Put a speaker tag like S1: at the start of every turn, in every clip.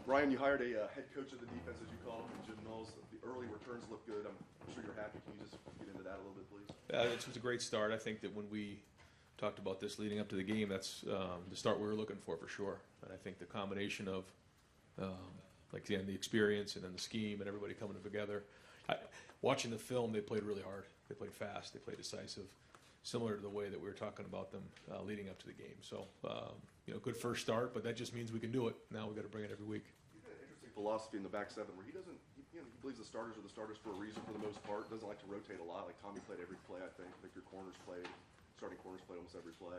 S1: Ryan, you hired a head coach of the defense, as you call him, Jim Knowles. The early returns look good. I'm sure you're happy. Can you just get into that a little bit, please?
S2: It was a great start. I think that when we talked about this leading up to the game, that's the start we were looking for sure. And I think the combination of, again, the experience and then the scheme and everybody coming together. Watching the film, they played really hard. They played fast. They played decisive, similar to the way that we were talking about them leading up to the game. So, good first start, but that just means we can do it. Now we've got to bring it every week.
S1: He's got an interesting philosophy in the back seven where he doesn't, he believes the starters are the starters for a reason for the most part. Doesn't like to rotate a lot. Like Tommy played every play, I think. I think your corners played, starting corners played almost every play.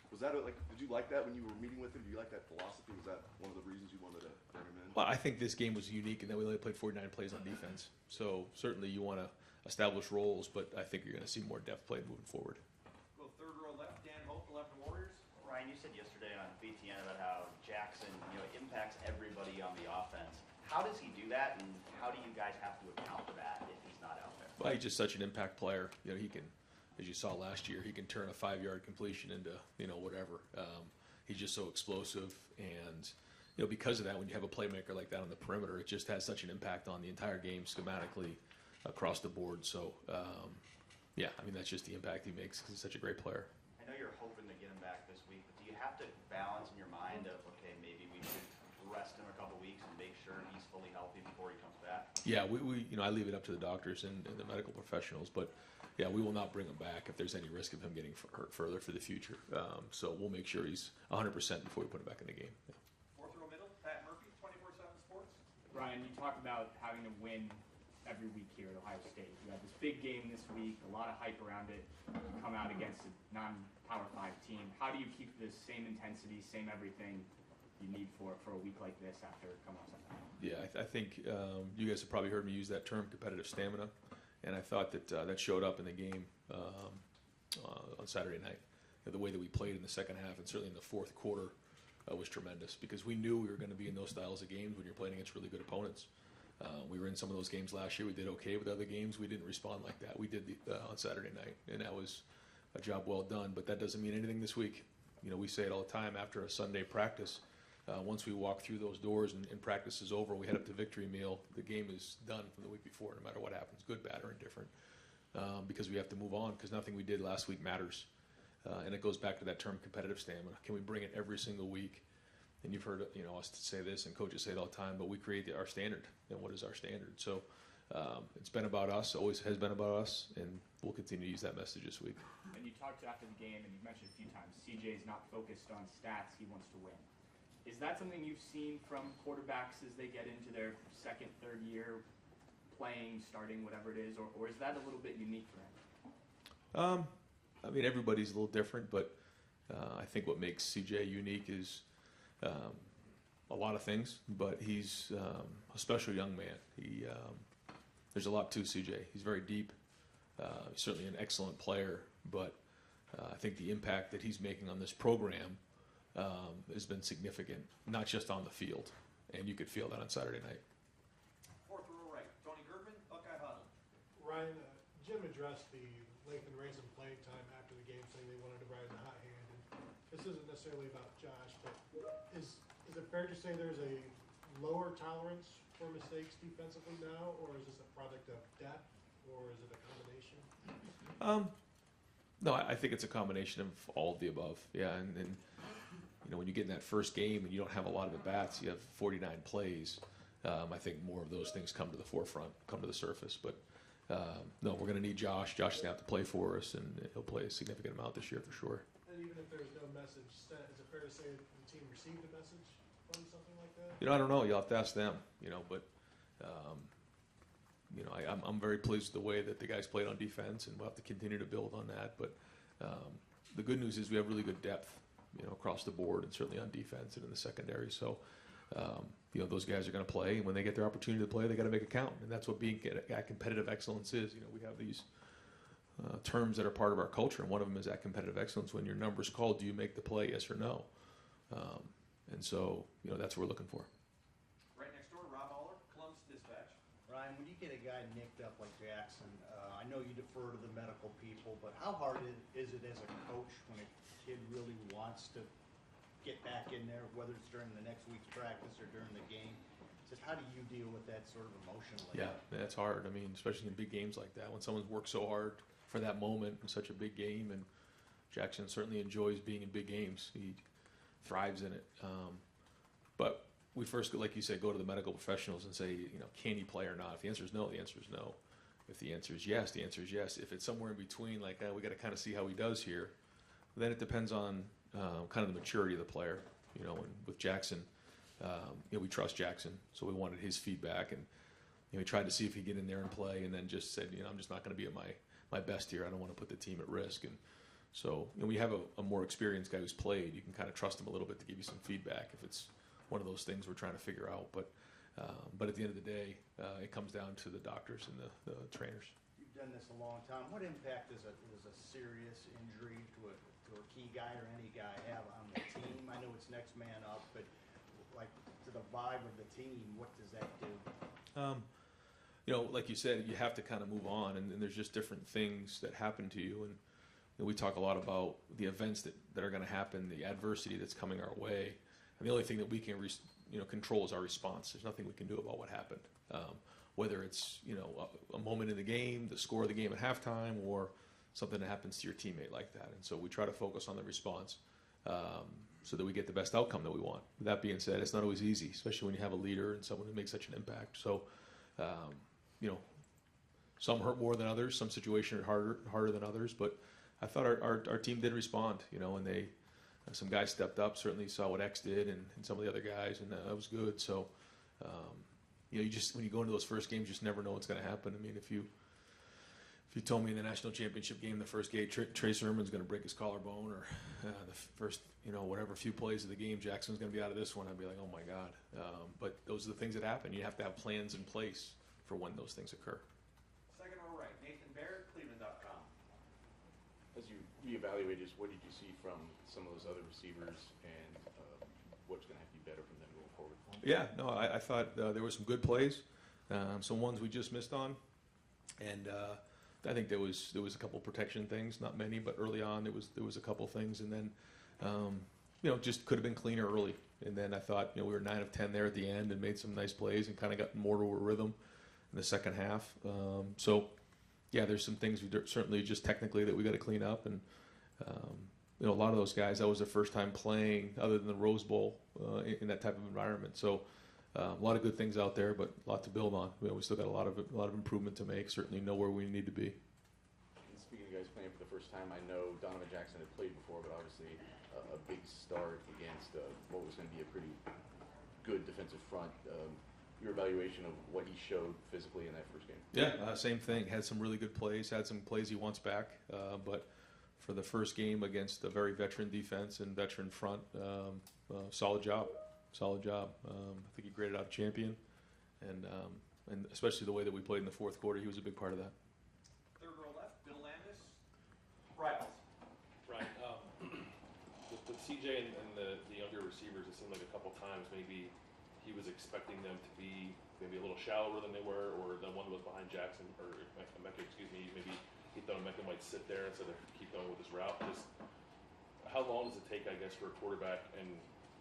S1: Was that did you like that when you were meeting with him? Do you like that philosophy? Was that one of the reasons you wanted to bring him in?
S2: Well, I think this game was unique in that we only played 49 plays on defense. So certainly you want to establish roles, but I think you're going to see more depth play moving forward.
S3: Go third row left, Dan Hope, 11 Warriors.
S4: Ryan, you said yesterday on BTN about how Jackson, impacts everybody on the offense. How does he do that, and how do you guys have to account for that if he's not out there?
S2: Well, he's just such an impact player. He can, as you saw last year, he can turn a 5-yard completion into whatever. He's just so explosive, and because of that, when you have a playmaker like that on the perimeter, it just has such an impact on the entire game schematically across the board. So, that's just the impact he makes because he's such a great player.
S4: I know you're hoping to get him back this week, but do you have to balance in your mind of, okay, maybe we should rest him a couple weeks and make sure he's fully healthy before he comes back?
S2: Yeah, I leave it up to the doctors and the medical professionals, but yeah, we will not bring him back if there's any risk of him getting hurt further for the future. So we'll make sure he's 100% before we put him back in the game. Yeah.
S3: Fourth row middle, Pat Murphy, 24/7 Sports.
S5: Ryan, you talk about having to win every week here at Ohio State. You have this big game this week, a lot of hype around it. You come out against a non-Power 5 team. How do you keep the same intensity, same everything you need for a week like this after coming off something?
S2: Yeah, I think you guys have probably heard me use that term, competitive stamina, and I thought that that showed up in the game on Saturday night. The way that we played in the second half and certainly in the fourth quarter was tremendous because we knew we were going to be in those styles of games when you're playing against really good opponents. We were in some of those games last year. We did okay with other games. We didn't respond like that. We did on Saturday night, and that was a job well done. But that doesn't mean anything this week. We say it all the time after a Sunday practice. Once we walk through those doors and practice is over, we head up to victory meal. The game is done from the week before, no matter what happens, good, bad, or indifferent, because we have to move on because nothing we did last week matters. And it goes back to that term, competitive stamina. Can we bring it every single week? And you've heard us say this, and coaches say it all the time, but we create our standard. And what is our standard? So it's been about us, always has been about us, and we'll continue to use that message this week.
S5: And you talked after the game, and you've mentioned a few times, CJ's not focused on stats, he wants to win. Is that something you've seen from quarterbacks as they get into their second, third year playing, starting, whatever it is, or is that a little bit unique for him?
S2: Everybody's a little different, but I think what makes CJ unique is a lot of things, but he's a special young man. There's a lot to CJ. He's very deep. He's certainly an excellent player, but I think the impact that he's making on this program has been significant, not just on the field, and you could feel that on Saturday night.
S3: Fourth row right, Tony Gertman, Buckeye Huddle.
S6: Ryan, Jim addressed the Latham Raisin playing time after the game, saying they wanted to ride the hot hand. And this isn't necessarily about Josh, but is it fair to say there's a lower tolerance for mistakes defensively now, or is this a product of depth, or is it a combination?
S2: No, I think it's a combination of all of the above. Yeah, and when you get in that first game and you don't have a lot of at-bats, you have 49 plays, I think more of those things come to the forefront, come to the surface. But no, we're going to need Josh. Josh is going to have to play for us, and he'll play a significant amount this year for sure.
S6: And even if there's no message sent, is it fair to say that the team received a message from something like that?
S2: I don't know. You'll have to ask them, but I'm very pleased with the way that the guys played on defense, and we'll have to continue to build on that. But the good news is we have really good depth, across the board, and certainly on defense and in the secondary. So, those guys are going to play, and when they get their opportunity to play, they got to make it count. And that's what being at competitive excellence is. We have these terms that are part of our culture, and one of them is that competitive excellence. When your number's called, do you make the play, yes or no? And so, that's what we're looking for.
S3: Right next door, Rob Aller, Columbus Dispatch.
S7: Ryan, when you get a guy nicked up like Jackson, I know you defer to the medical people, but how hard is it as a coach when a kid really wants to get back in there, whether it's during the next week's practice or during the game. Just how do you deal with that sort of emotionally?
S2: Yeah, that's hard. I mean, especially in big games like that, when someone's worked so hard for that moment in such a big game, and Jackson certainly enjoys being in big games. He thrives in it. But we first, like you said, go to the medical professionals and say, can he play or not? If the answer is no, the answer is no. If the answer is yes, the answer is yes. If it's somewhere in between, like we got to kind of see how he does here, then it depends on kind of the maturity of the player. And with Jackson, we trust Jackson, so we wanted his feedback, and we tried to see if he'd get in there and play, and then just said, I'm just not going to be at my best here. I don't want to put the team at risk. And so we have a more experienced guy who's played. You can kind of trust him a little bit to give you some feedback if it's one of those things we're trying to figure out. But at the end of the day, it comes down to the doctors and the trainers.
S7: You've done this a long time. What impact does a serious injury to a key guy or any guy have on the team? I know it's next man up, but like to the vibe of the team, what does that do?
S2: Like you said, you have to kind of move on, and there's just different things that happen to you. And we talk a lot about the events that are going to happen, the adversity that's coming our way. And the only thing that we can control is our response. There's nothing we can do about what happened. Whether it's a moment in the game, the score of the game at halftime, or something that happens to your teammate like that. And so we try to focus on the response so that we get the best outcome that we want. With that being said, it's not always easy, especially when you have a leader and someone who makes such an impact. So, some hurt more than others. Some situations are harder than others. But I thought our team did respond, and they some guys stepped up. Certainly saw what X did and some of the other guys, and that was good. So, you just when you go into those first games, you just never know what's going to happen. I mean, if you told me in the national championship game, the first game, Trey Sermon's going to break his collarbone, or the first, whatever few plays of the game, Jackson's going to be out of this one, I'd be like, oh my God. But those are the things that happen. You have to have plans in place for when those things occur.
S3: Second row right, Nathan Barrett, Cleveland.com.
S8: As you reevaluated, what did you see from some of those other receivers, and what's going to have to be better from them going forward?
S2: Yeah, no, I thought there were some good plays, some ones we just missed on, and I think there was a couple protection things, not many, but early on there was a couple things, and then just could have been cleaner early. And then I thought we were 9 of 10 there at the end and made some nice plays and kind of got more to a rhythm in the second half. So yeah, there's some things we certainly just technically that we got to clean up, and a lot of those guys, that was their first time playing other than the Rose Bowl in that type of environment. So a lot of good things out there, but a lot to build on. We still got a lot of improvement to make. Certainly know where we need to be.
S8: And speaking of guys playing for the first time, I know Donovan Jackson had played before, but obviously a big start against what was going to be a pretty good defensive front. Your evaluation of what he showed physically in that first game?
S2: Yeah, same thing. Had some really good plays. Had some plays he wants back, but for the first game against a very veteran defense and veteran front, solid job. I think he graded out a champion, and especially the way that we played in the fourth quarter, he was a big part of that.
S3: Third row left, Bill Landis, Rivals.
S9: Right. With CJ and the younger receivers, it seemed like a couple times maybe he was expecting them to be maybe a little shallower than they were, or the one that was behind Jackson, or Mecca, maybe he thought Mecca might sit there instead of keep going with his route. Just how long does it take, I guess, for a quarterback and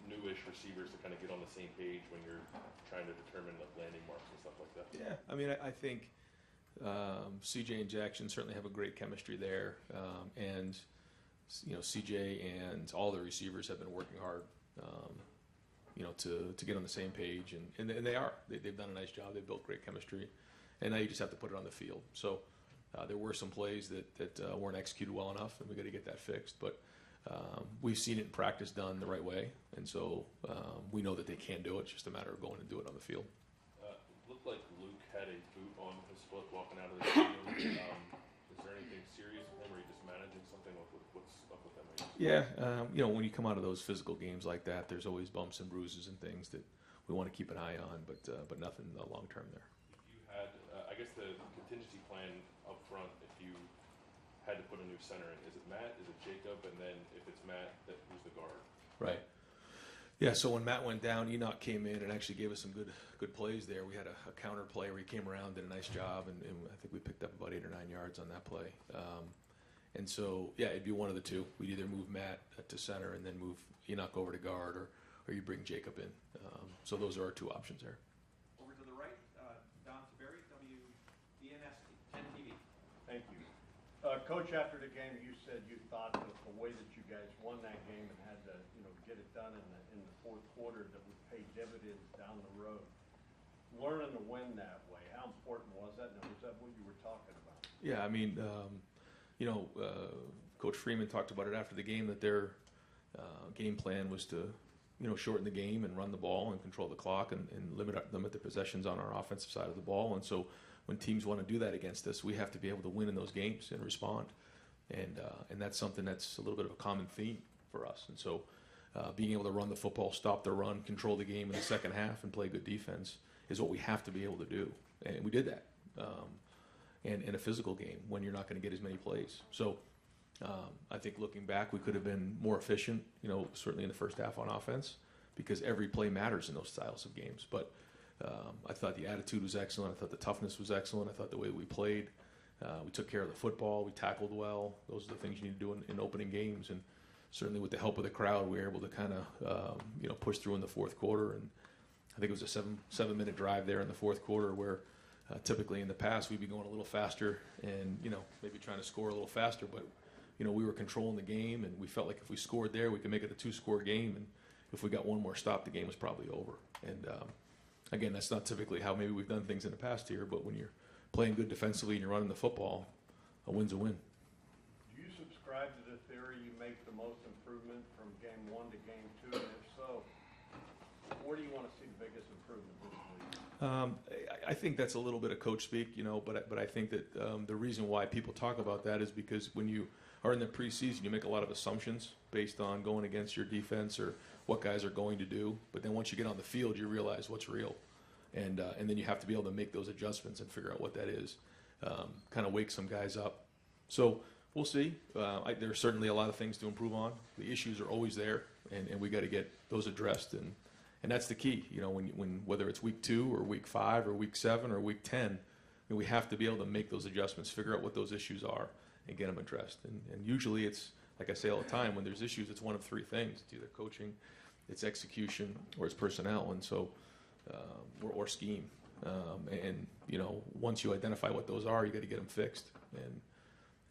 S9: newish receivers to kind of get on the same page when you're trying to determine the landing marks and stuff like that?
S2: Yeah, I mean, I think CJ and Jackson certainly have a great chemistry there, and CJ and all the receivers have been working hard, to get on the same page, and they are. They've done a nice job. They've built great chemistry, and now you just have to put it on the field. So there were some plays that weren't executed well enough, and we got to get that fixed, but. We've seen it in practice done the right way, and so we know that they can do it. It's just a matter of going and do it on the field.
S9: Looked like Luke had a boot on his foot walking out of the stadium. Is there anything serious with him, or are you just managing something? What's up with that?
S2: Yeah, when you come out of those physical games like that, there's always bumps and bruises and things that we want to keep an eye on, but nothing long term there.
S9: If you had, I guess the contingency plan up front, if you had to put a new center in, is it Matt, is it Jacob, and then if it's Matt, who's the guard?
S2: Right. Yeah, so when Matt went down, Enoch came in and actually gave us some good plays there. We had a counter play where he came around, did a nice job, and I think we picked up about 8 or 9 yards on that play. And so, yeah, it'd be one of the two. We'd either move Matt to center and then move Enoch over to guard, or you bring Jacob in. So those are our two options there.
S3: Over to the right, Don Taberry, WBNS 10 TV.
S10: Thank you. Coach, after the game, you said you thought that the way that you guys won that game and had to, get it done in the fourth quarter, that would pay dividends down the road. Learning to win that way, how important was that? And was that what you were talking about?
S2: Yeah, I mean, Coach Freeman talked about it after the game, that their game plan was to, shorten the game and run the ball and control the clock and limit the possessions on our offensive side of the ball. And so when teams want to do that against us, we have to be able to win in those games and respond. And that's something that's a little bit of a common theme for us. And so being able to run the football, stop the run, control the game in the second half, and play good defense is what we have to be able to do. And we did that. And in a physical game when you're not going to get as many plays. So I think looking back, we could have been more efficient, certainly in the first half on offense, because every play matters in those styles of games. But I thought the attitude was excellent. I thought the toughness was excellent. I thought the way we played, we took care of the football. We tackled well. Those are the things you need to do in opening games. And certainly with the help of the crowd, we were able to kind of, push through in the fourth quarter. And I think it was a seven-minute drive there in the fourth quarter where typically in the past we'd be going a little faster and, maybe trying to score a little faster. But, we were controlling the game, and we felt like if we scored there, we could make it a two-score game. And if we got one more stop, the game was probably over. And, again, that's not typically how maybe we've done things in the past here, but when you're playing good defensively and you're running the football, a win's a win.
S10: Do you subscribe to the theory you make the most improvement from game 1 to game 2? And if so, where do you want to see the biggest improvement this week?
S2: I think that's a little bit of coach speak, but I think that the reason why people talk about that is because when you are in the preseason, you make a lot of assumptions based on going against your defense or what guys are going to do. But then once you get on the field, you realize what's real. And then you have to be able to make those adjustments and figure out what that is. Kind of wake some guys up. So we'll see. There's certainly a lot of things to improve on. The issues are always there, and we got to get those addressed. And that's the key. When whether it's week 2 or week 5 or week 7 or week 10, we have to be able to make those adjustments, figure out what those issues are, and get them addressed. And usually it's, like I say all the time, when there's issues, it's one of 3 things. It's either coaching, it's execution, or it's personnel. And so, or scheme. And once you identify what those are, you got to get them fixed.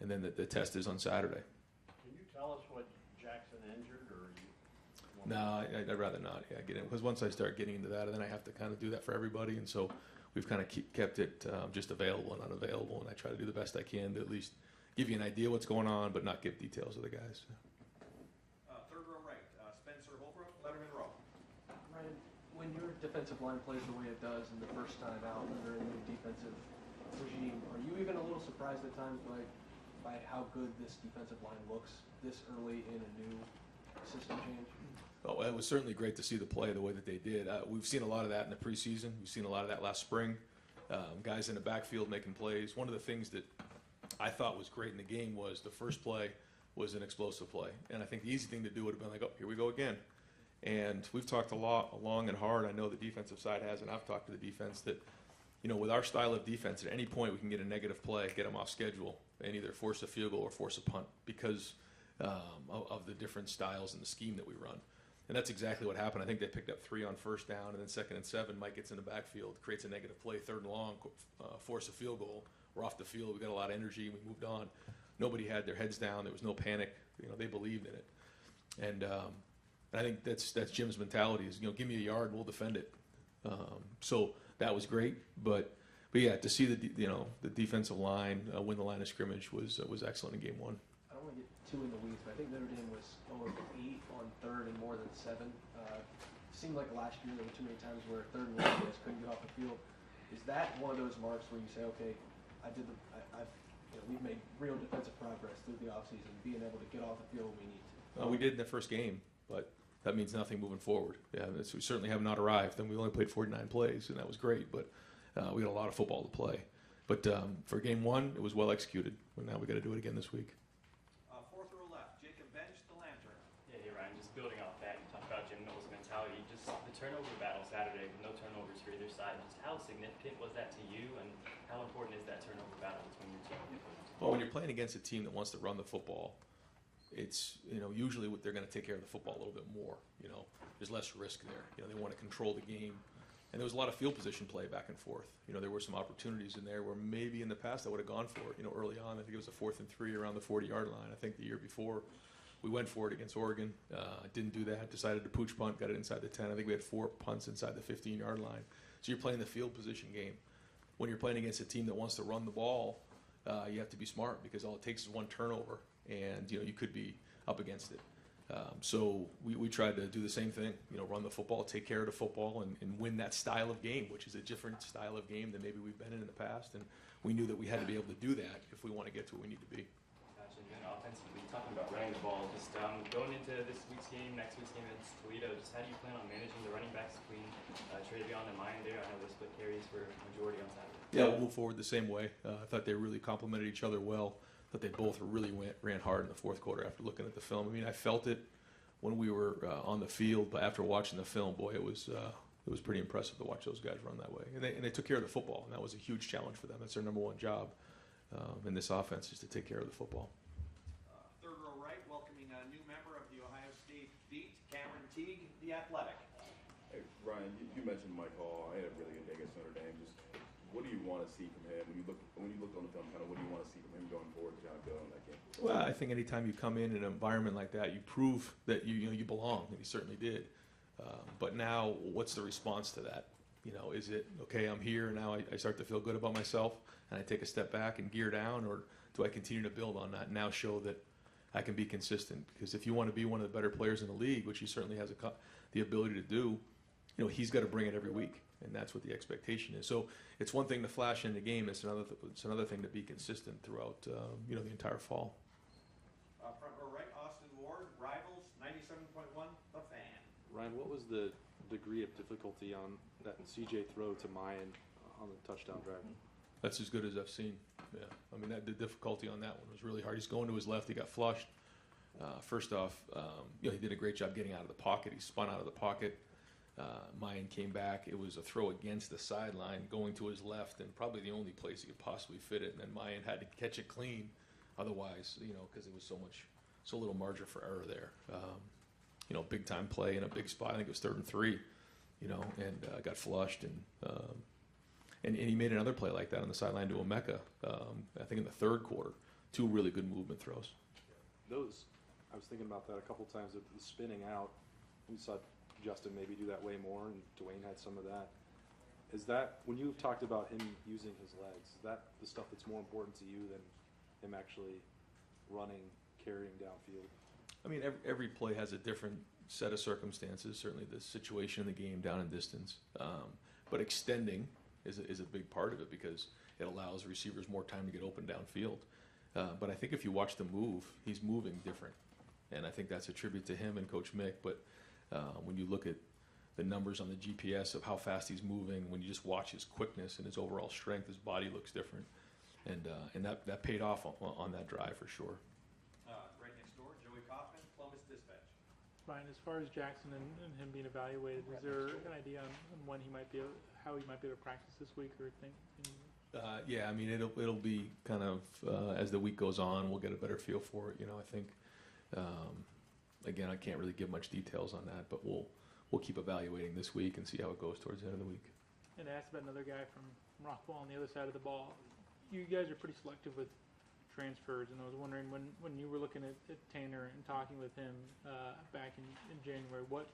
S2: And then the test is on Saturday.
S10: Can you tell us what Jackson injured, or you?
S2: No, I'd rather not. Yeah, get in, because once I start getting into that, then I have to kind of do that for everybody. And so we've kind of kept it just available and unavailable. And I try to do the best I can to at least give you an idea what's going on, but not give details of the guys.
S3: Third row right, Spencer Holbrook, Letterman Row.
S11: Ryan, when your defensive line plays the way it does in the first time out under a new defensive regime, are you even a little surprised at times by how good this defensive line looks this early in a new system change?
S2: Oh, it was certainly great to see the play the way that they did. We've seen a lot of that in the preseason. We've seen a lot of that last spring. Guys in the backfield making plays. One of the things that I thought was great in the game was the first play was an explosive play. And I think the easy thing to do would have been like, oh, here we go again. And we've talked a lot, long and hard. I know the defensive side has, and I've talked to the defense that, with our style of defense, at any point we can get a negative play, get them off schedule, and either force a field goal or force a punt because of the different styles and the scheme that we run. And that's exactly what happened. I think they picked up 3 on first down, and then 2nd and 7, Mike gets in the backfield, creates a negative play, 3rd and long, force a field goal. We're off the field. We got a lot of energy. We moved on. Nobody had their heads down. There was no panic. They believed in it. And I think that's Jim's mentality is, give me a yard and we'll defend it. So that was great. But yeah, to see the defensive line win the line of scrimmage was excellent in game 1.
S11: I don't want to get too in the weeds, but I think Notre Dame was 0 of 8 on 3rd and more than 7. Seemed like last year there were too many times where 3rd and 1 guys couldn't get off the field. Is that one of those marks where you say, okay, we've made real defensive progress through the offseason, being able to get off the field when we need to?
S2: We did in the first game, but that means nothing moving forward. Yeah, we certainly have not arrived, and we only played 49 plays, and that was great, but we got a lot of football to play. But for game 1, it was well executed. But now we got to do it again this week.
S3: Fourth row left, Jacob Bench, the Lantern.
S12: Yeah, hey Ryan, just building off that, you talked about Jim Knowles' mentality, just the turnover battle Saturday with no turnovers for either side. Just how significant was that to you, and how important is that turnover battle between your two?
S2: Well, when you're playing against a team that wants to run the football, it's, usually what they're going to take care of the football a little bit more. There's less risk there. They want to control the game. And there was a lot of field position play back and forth. There were some opportunities in there where maybe in the past I would have gone for it. Early on, I think it was a 4th and 3 around the 40-yard line. I think the year before we went for it against Oregon. Didn't do that. Decided to pooch punt. Got it inside the 10. I think we had 4 punts inside the 15-yard line. So you're playing the field position game. When you're playing against a team that wants to run the ball, you have to be smart because all it takes is one turnover, and you could be up against it. So we tried to do the same thing, run the football, take care of the football, and win that style of game, which is a different style of game than maybe we've been in the past. And we knew that we had to be able to do that if we want to get to where we need to be.
S12: Gotcha. And then offensively, talking about running the ball, just going into this week's game, next week's game against Toledo, just how do you plan on managing the running backs between Travion and Mayan there? I know they split carries for majority on Saturday.
S2: Yeah, we'll move forward the same way. I thought they really complemented each other well. That they both really ran hard in the fourth quarter after looking at the film. I mean, I felt it when we were on the field, but after watching the film, boy, it was pretty impressive to watch those guys run that way. And they took care of the football, and that was a huge challenge for them. That's their number one job in this offense, is to take care of the football.
S3: Third row right, welcoming a new member of the Ohio State Beat, Cameron Teague, the Athletic.
S13: Hey, Ryan, you mentioned Mike Hall. I had a really good day against Notre Dame. Just what do you want to see from him when you look on the film? Kind of what do you want to see from him going forward to John Bill in that game?
S2: Well, I think anytime you come in an environment like that, you prove that you belong, and he certainly did. But now, what's the response to that? Is it okay? I'm here now. I start to feel good about myself, and I take a step back and gear down, or do I continue to build on that and now show that I can be consistent? Because if you want to be one of the better players in the league, which he certainly has the ability to do, he's got to bring it every week. And that's what the expectation is. So it's one thing to flash in the game. It's another thing to be consistent throughout the entire fall.
S3: Front row right, Austin Ward, Rivals, 97.1, The Fan.
S14: Ryan, what was the degree of difficulty on that CJ throw to Mayan on the touchdown drive?
S2: That's as good as I've seen. Yeah, I mean, the difficulty on that one was really hard. He's going to his left. He got flushed. First off, he did a great job getting out of the pocket. He spun out of the pocket. Mayan came back. It was a throw against the sideline, going to his left, and probably the only place he could possibly fit it. And then Mayan had to catch it clean, otherwise, because there was so little margin for error there. Big time play in a big spot. I think it was 3rd and 3, and got flushed, and he made another play like that on the sideline to Emeka. I think in the 3rd quarter, 2 really good movement throws.
S14: I was thinking about that a couple times. The spinning out, we saw Justin maybe do that way more, and Dwayne had some of that. Is that, when you've talked about him using his legs, is that the stuff that's more important to you than him actually running, carrying downfield?
S2: I mean, every play has a different set of circumstances. Certainly the situation in the game, down and distance. But extending is a big part of it because it allows receivers more time to get open downfield. But I think if you watch the move, he's moving different. And I think that's a tribute to him and Coach Mick. But when you look at the numbers on the GPS of how fast he's moving, when you just watch his quickness and his overall strength, his body looks different. And that paid off on that drive for sure.
S3: Right next door, Joey Kaufman, Columbus Dispatch.
S15: Ryan, as far as Jackson and him being evaluated, is there an idea on when he might be how he might be able to practice this week or think?
S2: Yeah, I mean, it'll be kind of as the week goes on, we'll get a better feel for it. I think again, I can't really give much details on that, but we'll keep evaluating this week and see how it goes towards the end of the week.
S15: And asked about another guy from Rockwell on the other side of the ball. You guys are pretty selective with transfers, and I was wondering when you were looking at Tanner and talking with him back in January, what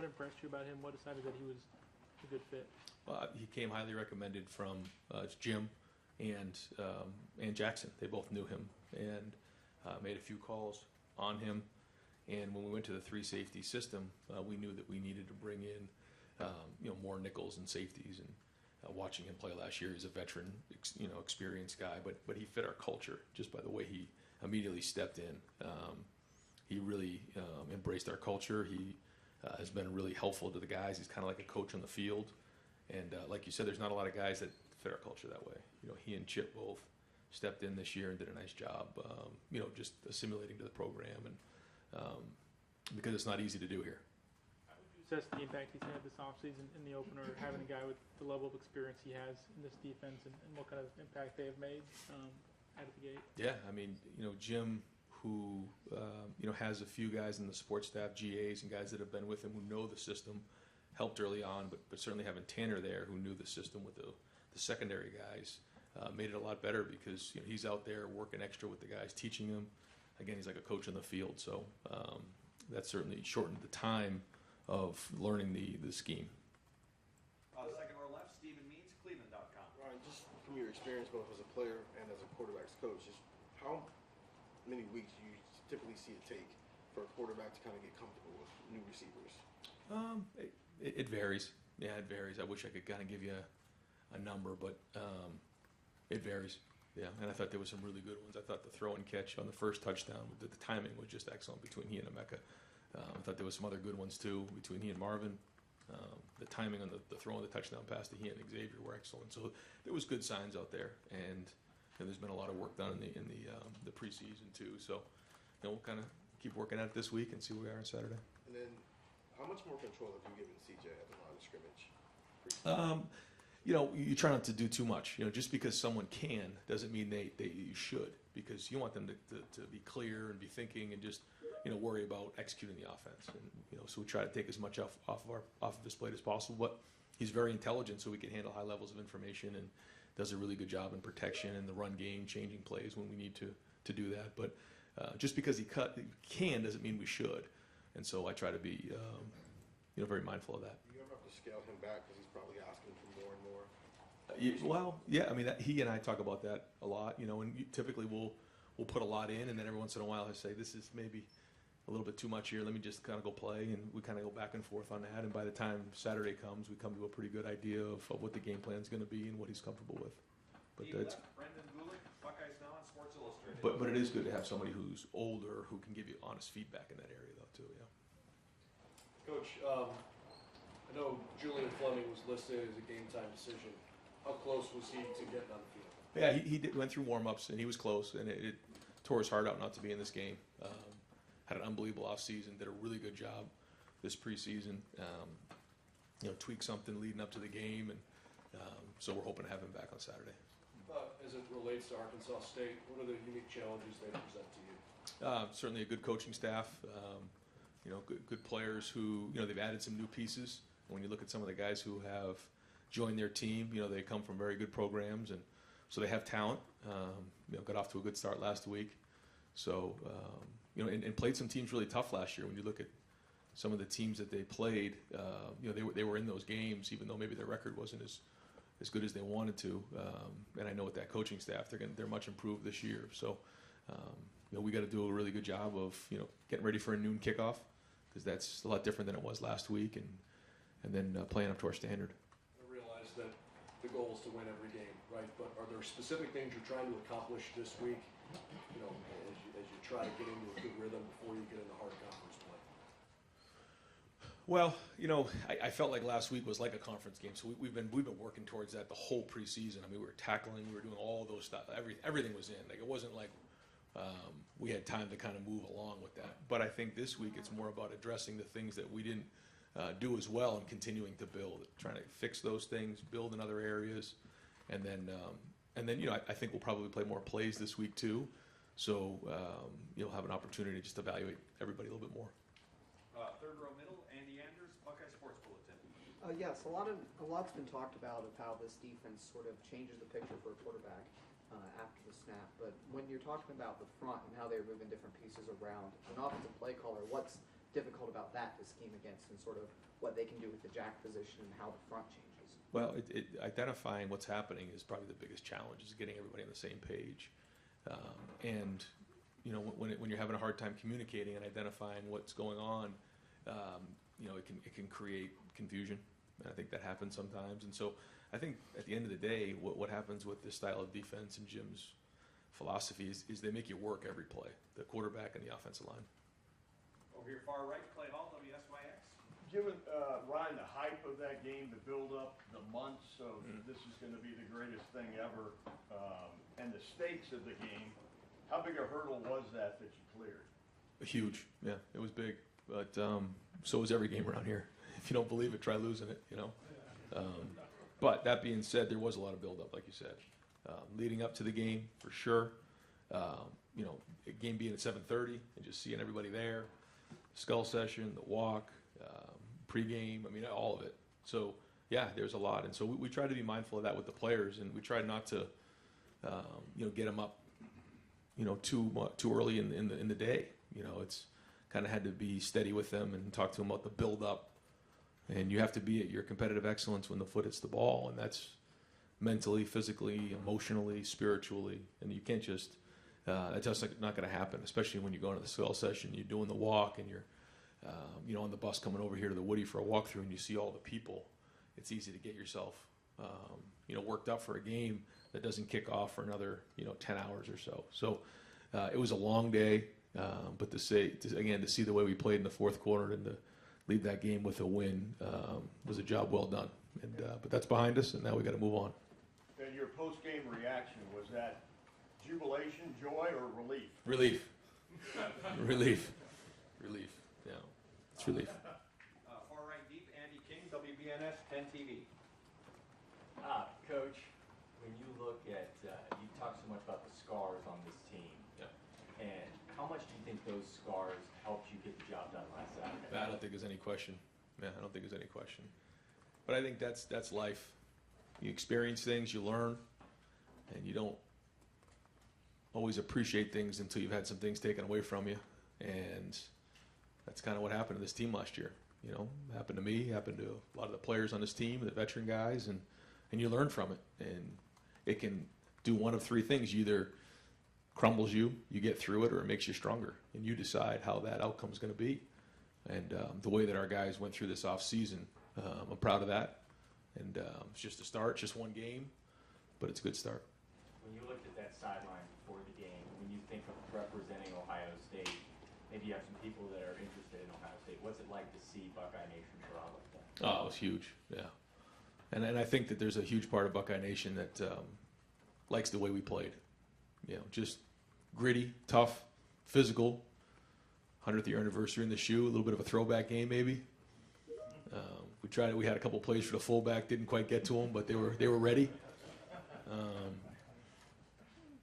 S15: impressed you about him? What decided that he was a good fit?
S2: He came highly recommended from Jim and Jackson. They both knew him and made a few calls on him. And when we went to the 3 safety system, we knew that we needed to bring in more nickels and safeties. And watching him play last year, he's a veteran, experienced guy, but he fit our culture just by the way he immediately stepped in. He really embraced our culture. He has been really helpful to the guys. He's kind of like a coach on the field. And like you said, there's not a lot of guys that fit our culture that way. He and Chip both stepped in this year and did a nice job, just assimilating to the program, and because it's not easy to do here.
S15: How would you assess the impact he's had this offseason in the opener, having a guy with the level of experience he has in this defense, and what kind of impact they have made? out of the gate?
S2: Yeah, I mean, Jim, who has a few guys in the sports staff, GAs, and guys that have been with him who know the system, helped early on. But certainly having Tanner there, who knew the system with the secondary guys, made it a lot better because he's out there working extra with the guys, teaching them. Again, he's like a coach in the field, so that certainly shortened the time of learning the scheme.
S3: Second row left, Stephen Means, Cleveland.com.
S16: Ryan, just from your experience both as a player and as a quarterback's coach, just how many weeks do you typically see it take for a quarterback to kind of get comfortable with new receivers?
S2: It varies. Yeah, it varies. I wish I could kind of give you a number, but it varies. Yeah, and I thought there were some really good ones. I thought the throw and catch on the first touchdown, the timing was just excellent between he and Emeka. I thought there was some other good ones too between he and Marvin. The timing on the throw and the touchdown pass to he and Xavier were excellent. So there was good signs out there, and there's been a lot of work done in the preseason too. So we'll kind of keep working at it this week and see where we are on Saturday.
S16: And then, how much more control have you given CJ at the line of scrimmage?
S2: You try not to do too much. Just because someone can doesn't mean you should, because you want them to be clear and be thinking and just worry about executing the offense. And so we try to take as much off of his plate as possible. But he's very intelligent, so he can handle high levels of information and does a really good job in protection and the run game, changing plays when we need to do that. But just because he can doesn't mean we should. And so I try to be very mindful of that.
S16: Do you ever have to scale him back because he's probably asking for more and more?
S2: I mean, he and I talk about that a lot, and typically we'll put a lot in, and then every once in a while I say, this is maybe a little bit too much here, let me just kind of go play, and we kind of go back and forth on that, and by the time Saturday comes, we come to a pretty good idea of what the game plan is going to be and what he's comfortable with. But
S3: Left, Brendan Gulick, Buckeyes Now on Sports Illustrated.
S2: But it is good to have somebody who's older who can give you honest feedback in that area, though, too, yeah.
S17: Coach, I know Julian Fleming was listed as a game-time decision. How close was he to getting on the field?
S2: Yeah, he went through warm-ups, and he was close, and it tore his heart out not to be in this game. Had an unbelievable offseason, did a really good job this preseason. Tweaked something leading up to the game, and so we're hoping to have him back on Saturday.
S17: As it relates to Arkansas State, what are the unique challenges they present to you?
S2: Certainly a good coaching staff, good players who, they've added some new pieces. When you look at some of the guys who have joined their team, they come from very good programs, and so they have talent. Got off to a good start last week. So, and played some teams really tough last year. When you look at some of the teams that they played, they were in those games, even though maybe their record wasn't as good as they wanted to. And I know with that coaching staff, they're much improved this year. So, we got to do a really good job of getting ready for a noon kickoff, because that's a lot different than it was last week, and then playing up to our standard.
S17: I realize that the goal is to win every game, right? But are there specific things you're trying to accomplish this week? As you try to get into a good rhythm before you get into hard conference play?
S2: Well, I felt like last week was like a conference game, so we've been working towards that the whole preseason. I mean, we were tackling, we were doing all those stuff. Everything was in. Like, it wasn't like we had time to kind of move along with that. But I think this week it's more about addressing the things that we didn't do as well and continuing to build, trying to fix those things, build in other areas, and then I think we'll probably play more plays this week too. So you'll have an opportunity to just evaluate everybody a little bit more.
S3: Third row middle, Andy Anders, Buckeye Sports Bulletin.
S18: Yes, a lot's been talked about of how this defense sort of changes the picture for a quarterback after the snap. But when you're talking about the front and how they're moving different pieces around, an offensive play caller, what's difficult about that to scheme against, and sort of what they can do with the jack position and how the front changes?
S2: Well, identifying what's happening is probably the biggest challenge, is getting everybody on the same page. And when you're having a hard time communicating and identifying what's going on, it can create confusion. And I think that happens sometimes. And so I think at the end of the day, what happens with this style of defense and Jim's philosophy is they make you work every play, the quarterback and the offensive line.
S3: Over here far right, Clay Hall, WSYX.
S10: Given, Ryan, the hype of that game, the build-up, the months of this is going to be the greatest thing ever, and the stakes of the game, how big a hurdle was that you cleared?
S2: Huge, yeah, it was big. But so was every game around here. If you don't believe it, try losing it, But that being said, there was a lot of build-up, like you said. Leading up to the game, for sure. you know, a game being at 7:30 and just seeing everybody there, skull session, the walk, pregame, I mean, all of it. So, yeah, there's a lot. And so we try to be mindful of that with the players, and we try not to, you know, get them up, you know, too early in the day. You know, it's kind of had to be steady with them and talk to them about the build-up. And you have to be at your competitive excellence when the foot hits the ball, and that's mentally, physically, emotionally, spiritually. And you can't just, that's just not going to happen, especially when you go into the skull session, you're doing the walk, and you're, you know, on the bus coming over here to the Woody for a walkthrough, and you see all the people. It's easy to get yourself, you know, worked up for a game that doesn't kick off for another, you know, 10 hours or so. So it was a long day, but to see the way we played in the fourth quarter and to leave that game with a win was a job well done. And but that's behind us, and now we got to move on.
S10: And your post-game reaction, was that jubilation, joy, or relief?
S2: Relief. Relief. Relief. Yeah, it's relief.
S3: Far right deep, Andy King, WBNS 10 TV.
S19: Coach, when you look at, you talk so much about the scars on this team.
S2: Yeah.
S19: And how much do you think those scars helped you get the job done last Saturday?
S2: I don't think there's any question. Yeah, I don't think there's any question. But I think that's life. You experience things, you learn, and you don't always appreciate things until you've had some things taken away from you. And that's kind of what happened to this team last year. You know, happened to me, happened to a lot of the players on this team, the veteran guys, and you learn from it. And it can do one of three things. You either crumbles you get through it, or it makes you stronger. And you decide how that outcome is going to be. And the way that our guys went through this off season, I'm proud of that. And it's just a start, it's just one game, but it's a good start.
S19: When you looked at that sideline before the game, when you think of representing Ohio State, maybe you have some people that are interested in Ohio State. What's it like to see Buckeye Nation grow up like that?
S2: Oh, it was huge, yeah. And I think that there's a huge part of Buckeye Nation that likes the way we played. You know, just gritty, tough, physical. 100th year anniversary in the shoe, a little bit of a throwback game maybe. We tried it. We had a couple plays for the fullback, didn't quite get to them, but they were ready.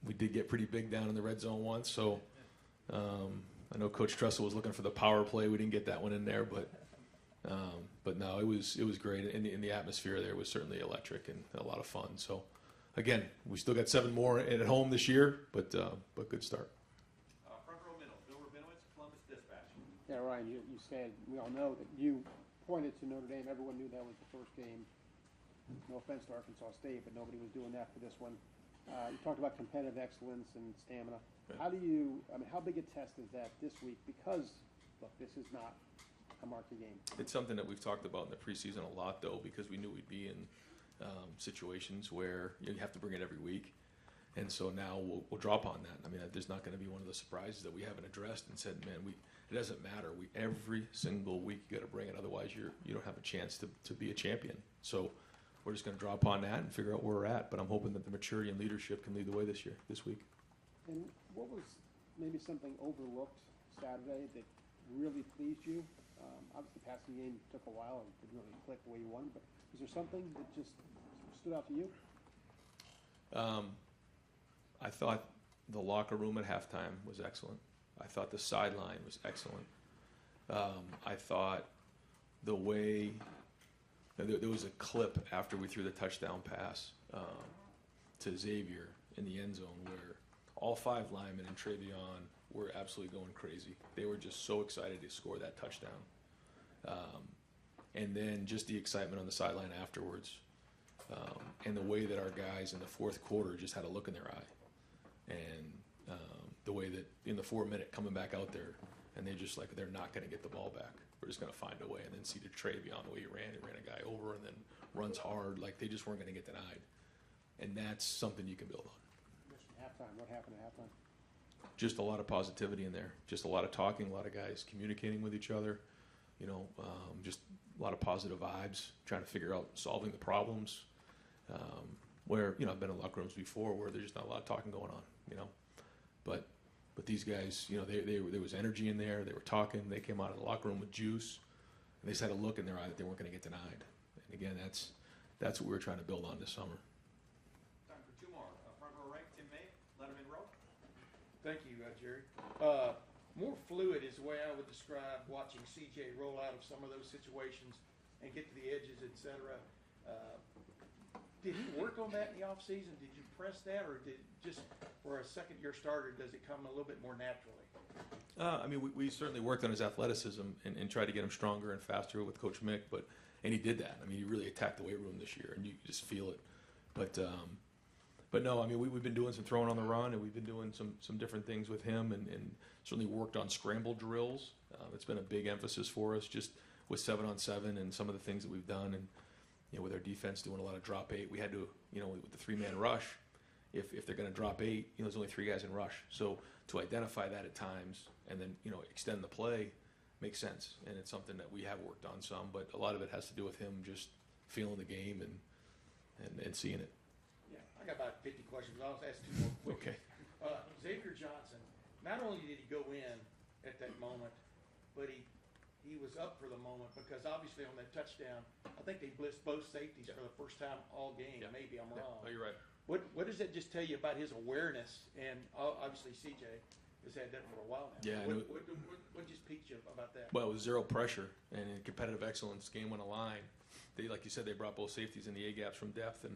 S2: We did get pretty big down in the red zone once, so I know Coach Tressel was looking for the power play. We didn't get that one in there, but no, it was great. And the atmosphere there was certainly electric and a lot of fun. So again, we still got 7 more at home this year, but good start.
S3: Front row middle, Bill Rabinowitz, Columbus Dispatch.
S20: Yeah, Ryan, you said, we all know that you pointed to Notre Dame. Everyone knew that was the first game. No offense to Arkansas State, but nobody was doing that for this one. You talked about competitive excellence and stamina.
S2: Right.
S20: How big a test is that this week? Because, look, this is not a marquee game.
S2: It's something that we've talked about in the preseason a lot, though, because we knew we'd be in situations where you have to bring it every week. And so now we'll draw upon that. I mean, there's not going to be one of the surprises that we haven't addressed and said, man, it doesn't matter. Every single week you got to bring it. Otherwise, you don't have a chance to be a champion. So we're just going to draw upon that and figure out where we're at. But I'm hoping that the maturity and leadership can lead the way this week.
S20: And what was maybe something overlooked Saturday that really pleased you? Obviously, the passing game took a while and didn't really click the way you wanted, but is there something that just stood out to you?
S2: I thought the locker room at halftime was excellent. I thought the sideline was excellent. I thought the way there was a clip after we threw the touchdown pass to Xavier in the end zone where all 5 linemen and Travion were absolutely going crazy. They were just so excited to score that touchdown. And then just the excitement on the sideline afterwards, and the way that our guys in the fourth quarter just had a look in their eye. And the way that in the 4-minute coming back out there, and they're not going to get the ball back. We're just going to find a way. And then see the Travion, the way he ran a guy over and then runs hard. Like they just weren't going to get denied. And that's something you can build on.
S20: Halftime, what happened at halftime?
S2: Just a lot of positivity in there. Just a lot of talking, a lot of guys communicating with each other. You know, just a lot of positive vibes, trying to figure out solving the problems. Where, you know, I've been in locker rooms before where there's just not a lot of talking going on, you know. But these guys, you know, there was energy in there. They were talking. They came out of the locker room with juice. And they just had a look in their eye that they weren't going to get denied. And again, that's what we were trying to build on this summer.
S3: Time for 2 more. Front row right, Tim May, Letterman Row.
S21: Thank you, Jerry. More fluid is the way I would describe watching CJ roll out of some of those situations and get to the edges, et cetera. Did he work on that in the offseason? Did you press that, or did just for a second-year starter, does it come a little bit more naturally?
S2: I mean, we certainly worked on his athleticism and tried to get him stronger and faster with Coach Mick, and he did that. I mean, he really attacked the weight room this year, and you just feel it. But no, I mean, we've been doing some throwing on the run, and we've been doing some different things with him, and certainly worked on scramble drills. It's been a big emphasis for us, just with 7-on-7 and some of the things that we've done, and with our defense doing a lot of drop 8, we had to, with the 3-man rush, if they're going to drop 8, there's only 3 guys in rush. So to identify that at times and then extend the play makes sense, and it's something that we have worked on some, but a lot of it has to do with him just feeling the game and seeing it.
S21: Yeah, I got about 50 questions. I'll ask 2 more quick.
S2: Okay.
S21: Xavier Johnson, not only did he go in at that moment, but he was up for the moment, because obviously on that touchdown, I think they blitzed both safeties for the first time all game.
S2: Yeah.
S21: Maybe I'm wrong.
S2: No, you're right.
S21: What does that just tell you about his awareness? And obviously CJ has had that for a while now.
S2: Yeah,
S21: What just piqued you about that?
S2: Well, it was zero pressure, and in competitive excellence, game on the line. They, like you said, they brought both safeties in the A gaps from depth, and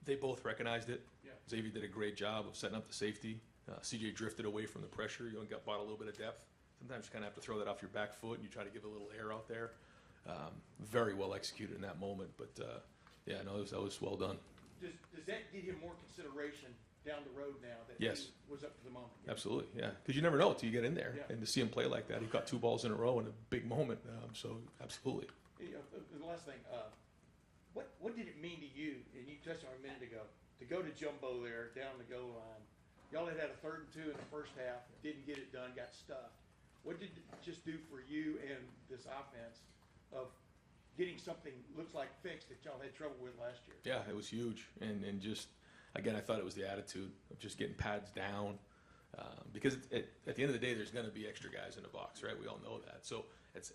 S2: they both recognized it.
S21: Yeah.
S2: Xavier did a great job of setting up the safety. CJ drifted away from the pressure. You got bought a little bit of depth. Sometimes you kind of have to throw that off your back foot, and you try to give a little air out there. Very well executed in that moment, but yeah, no, that was well done.
S21: Does that give him more consideration down the road now that
S2: Yes.
S21: he was up to the moment?
S2: Absolutely, yeah, because you never know until you get in there,
S21: Yeah.
S2: and to see him play like that, he caught 2 balls in a row in a big moment. So absolutely.
S21: The last thing, what did it mean to you, and you touched on it a minute ago, to go to jumbo there down the goal line? Y'all had a 3rd and 2 in the first half, didn't get it done, got stuffed. What did it just do for you and this offense of getting something looks like fixed that y'all had trouble with last year?
S2: Yeah, it was huge, and just again, I thought it was the attitude of just getting pads down, because at the end of the day, there's going to be extra guys in the box, right? We all know that. So at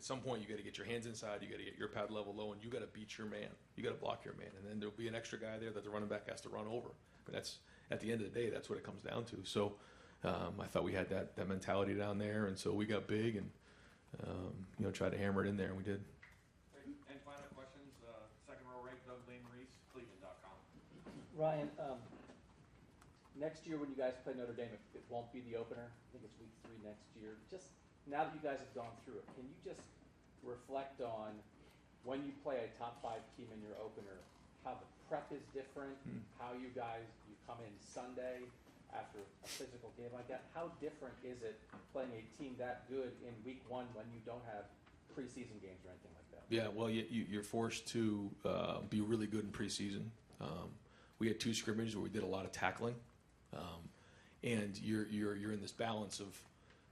S2: some point, you got to get your hands inside, you got to get your pad level low, and you got to beat your man, you got to block your man, and then there'll be an extra guy there that the running back has to run over. But that's at the end of the day, that's what it comes down to. So I thought we had that mentality down there, and so we got big and tried to hammer it in there, and we did.
S3: And final questions, second row right, Doug Lane Reese, Cleveland.com.
S22: Ryan, next year when you guys play Notre Dame, it won't be the opener. I think it's week 3 next year. Just now that you guys have gone through it, can you just reflect on when you play a top 5 team in your opener, how the prep is different, how you come in Sunday after a physical game like that? How different is it playing a team that good in week 1 when you don't have preseason games or anything like that?
S2: Yeah, well, you're forced to be really good in preseason. We had 2 scrimmages where we did a lot of tackling, and you're in this balance of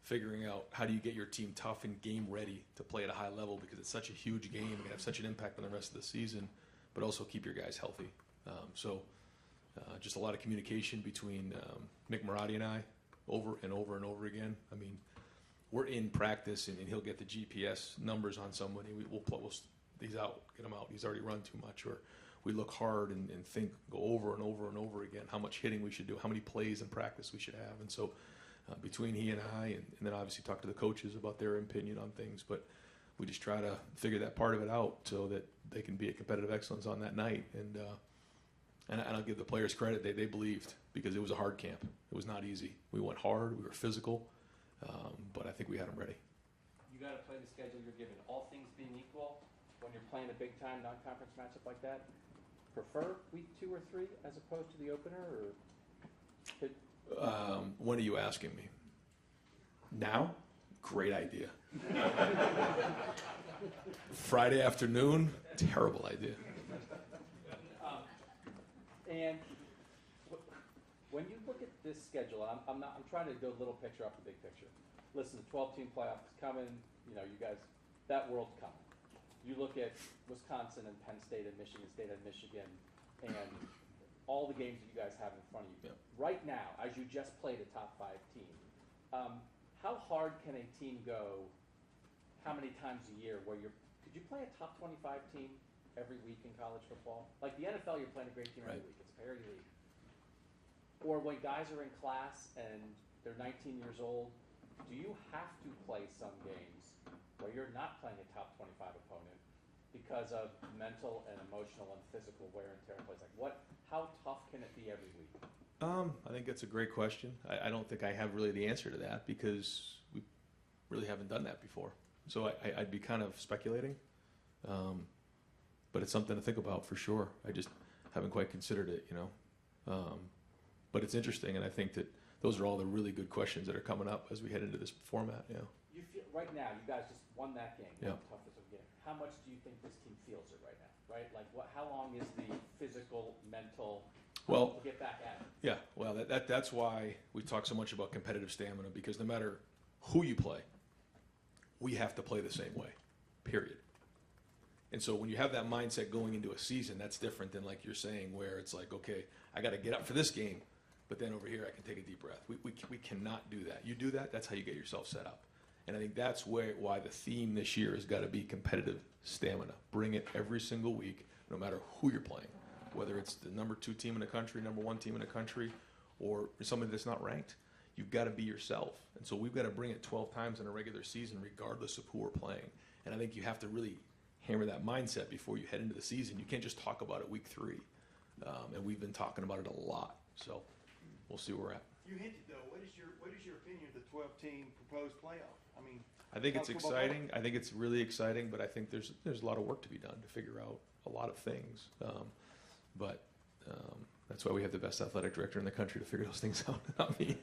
S2: figuring out how do you get your team tough and game ready to play at a high level, because it's such a huge game and have such an impact on the rest of the season, but also keep your guys healthy. Just a lot of communication between Mick Marotti and I over and over and over again. I mean, we're in practice, and he'll get the GPS numbers on somebody. He's out, get him out. He's already run too much. Or we look hard and think, go over and over and over again, how much hitting we should do, how many plays in practice we should have. And so between he and I, and then obviously talk to the coaches about their opinion on things, but we just try to figure that part of it out so that they can be at competitive excellence on that night. And I'll give the players credit. They believed, because it was a hard camp. It was not easy. We went hard. We were physical. But I think we had them ready.
S22: You got to play the schedule you're given. All things being equal, when you're playing a big-time non-conference matchup like that, prefer week 2 or 3 as opposed to the opener? Or
S2: When are you asking me? Now? Great idea. Friday afternoon? Terrible idea.
S22: And when you look at this schedule, I'm trying to go little picture off the big picture. Listen, the 12-team playoff is coming. You guys, that world's coming. You look at Wisconsin and Penn State and Michigan State and Michigan, and all the games that you guys have in front of you.
S2: Yeah.
S22: Right now, as you just played a top 5 team, how hard can a team go? How many times a year could you play a top 25 team every week in college football? Like the NFL, you're playing a great team every
S2: Right.
S22: week. It's a parity league.
S1: Or when guys are in class and they're 19 years old, do you have to play some games where you're not playing a top 25 opponent because of mental and emotional and physical wear and tear in place? Like how tough can it be every week?
S2: I think that's a great question. I don't think I have really the answer to that because we really haven't done that before. So I'd be kind of speculating, but it's something to think about for sure. I just haven't quite considered it, you know. But it's interesting, and I think that those are all the really good questions that are coming up as we head into this format. Yeah.
S1: You feel right now, you guys just won that game,
S2: Yeah.
S1: the toughest of game. How much do you think this team feels it right now? Right, like how long is the physical, mental?
S2: Well,
S1: to get back at it.
S2: Yeah, well, that's why we talk so much about competitive stamina, because no matter who you play, we have to play the same way, period. And so when you have that mindset going into a season, that's different than like you're saying, where it's like, okay, I got to get up for this game, but then over here I can take a deep breath. We cannot do that. You do that, that's how you get yourself set up. And I think that's why the theme this year has got to be competitive stamina. Bring it every single week, no matter who you're playing. Whether it's the number 2 team in the country, number 1 team in the country, or somebody that's not ranked, you've got to be yourself. And so we've got to bring it 12 times in a regular season, regardless of who we're playing. And I think you have to really hammer that mindset before you head into the season. You can't just talk about it week 3. And we've been talking about it a lot. So we'll see where we're at.
S3: You hinted though. What is your opinion of the 12-team proposed playoff? I mean,
S2: I think it's
S3: college football
S2: exciting. I think it's really exciting, but I think there's a lot of work to be done to figure out a lot of things. But that's why we have the best athletic director in the country to figure those things out, not me.